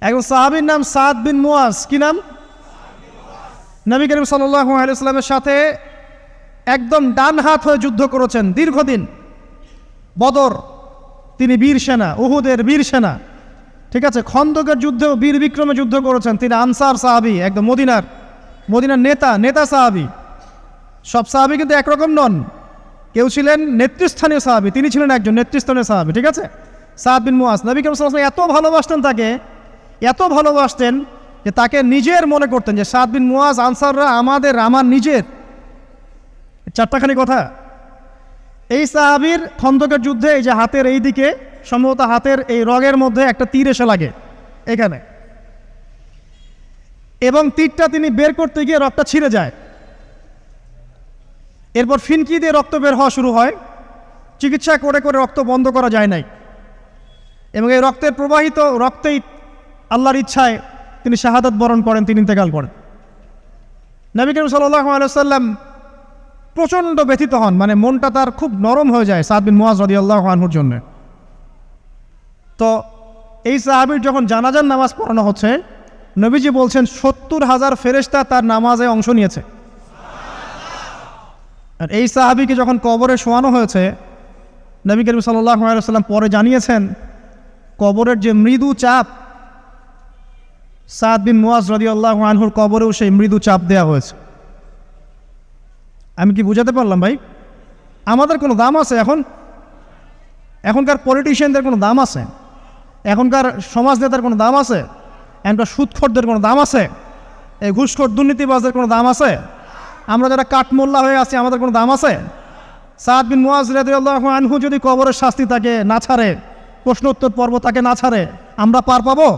একজন সাহাবীর নাম সাদ বিন মুয়াজ। কি নাম? নবী করিম সাল্লাল্লাহু আলাইহি ওয়াসাল্লামের সাথে একদম ডান হাত হয়ে যুদ্ধ করেছেন দীর্ঘদিন। বদর তিনি বীর সেনা, উহুদের বীর সেনা, ঠিক আছে। খন্দকের যুদ্ধেও বীর বিক্রমে যুদ্ধ করেছেন। তিনি আনসার সাহাবী, একদম মদিনার নেতা সাহাবী। সব সাহাবী কিন্তু একরকম নন। কেউ ছিলেন নেতৃস্থানীয় সাহাবী, তিনি ছিলেন একজন নেতৃস্থানীয় সাহাবী, ঠিক আছে। সাদ বিন মুয়াজ নবী করিম সাল্লাল্লাহু আলাইহি ওয়াসাল্লাম এত ভালোবাসতেন যে তাকে নিজের মনে করতেন, যে সাদ বিন মুয়াজ আনসাররা আমার নিজের। চারটাখানি কথা। এই সাহাবীর খন্দকের যুদ্ধে এই যে হাতের এই দিকে, সম্ভবত হাতের এই রগের মধ্যে একটা তীর এসে লাগে এখানে, এবং তীরটা তিনি বের করতে গিয়ে রক্তটা ছিঁড়ে যায়। এরপর ফিনকি দিয়ে রক্ত বের হওয়া শুরু হয়। চিকিৎসা করে রক্ত বন্ধ করা যায় নাই, এবং এই রক্তের প্রবাহিত রক্তেই আল্লাহর ইচ্ছায় তিনি শাহাদাত বরণ করেন, তিনি ইন্তেকাল করেন। নবী করিম সাল্লাল্লাহু আলাইহি ওয়াসাল্লাম প্রচণ্ড ব্যথিত হন, মানে মনটা তার খুব নরম হয়ে যায় সাদ বিন মুয়াজ রাদিয়াল্লাহু আনহুর জন্য। তো এই সাহাবীর যখন জানাজার নামাজ পড়ানো হচ্ছে, নবীজি বলছেন 70,000 ফেরেশতা তার নামাজে অংশ নিয়েছে। আর এই সাহাবীকে যখন কবরে শোয়ানো হয়েছে, নবী করিম সাল্লাল্লাহু আলাইহি ওয়াসাল্লাম পরে জানিয়েছেন কবরের যে মৃদু চাপ, সাদ বিন মুয়াজ রাদিয়াল্লাহু আনহুর কবরেও সেই মৃদু চাপ দেওয়া হয়েছে। আমি কি বুঝাতে পারলাম ভাই? আমাদের কোনো দাম আছে? এখনকার পলিটিশিয়ানদের কোনো দাম আছে? এখনকার সমাজ নেতার কোনো দাম আছে? এখনকার সুদখোরদের কোনো দাম আছে? এই ঘুষখোর দুর্নীতিবাজদের কোনো দাম আছে? আমরা যারা কাঠমোল্লা হয়ে আছি, আমাদের কোনো দাম আছে? সাদ বিন মুয়াজ রাদিয়াল্লাহু আনহু যদি কবরের শাস্তি তাকে না ছাড়ে, প্রশ্ন উত্তর পর্ব তাকে না ছাড়ে, আমরা পার পাবো?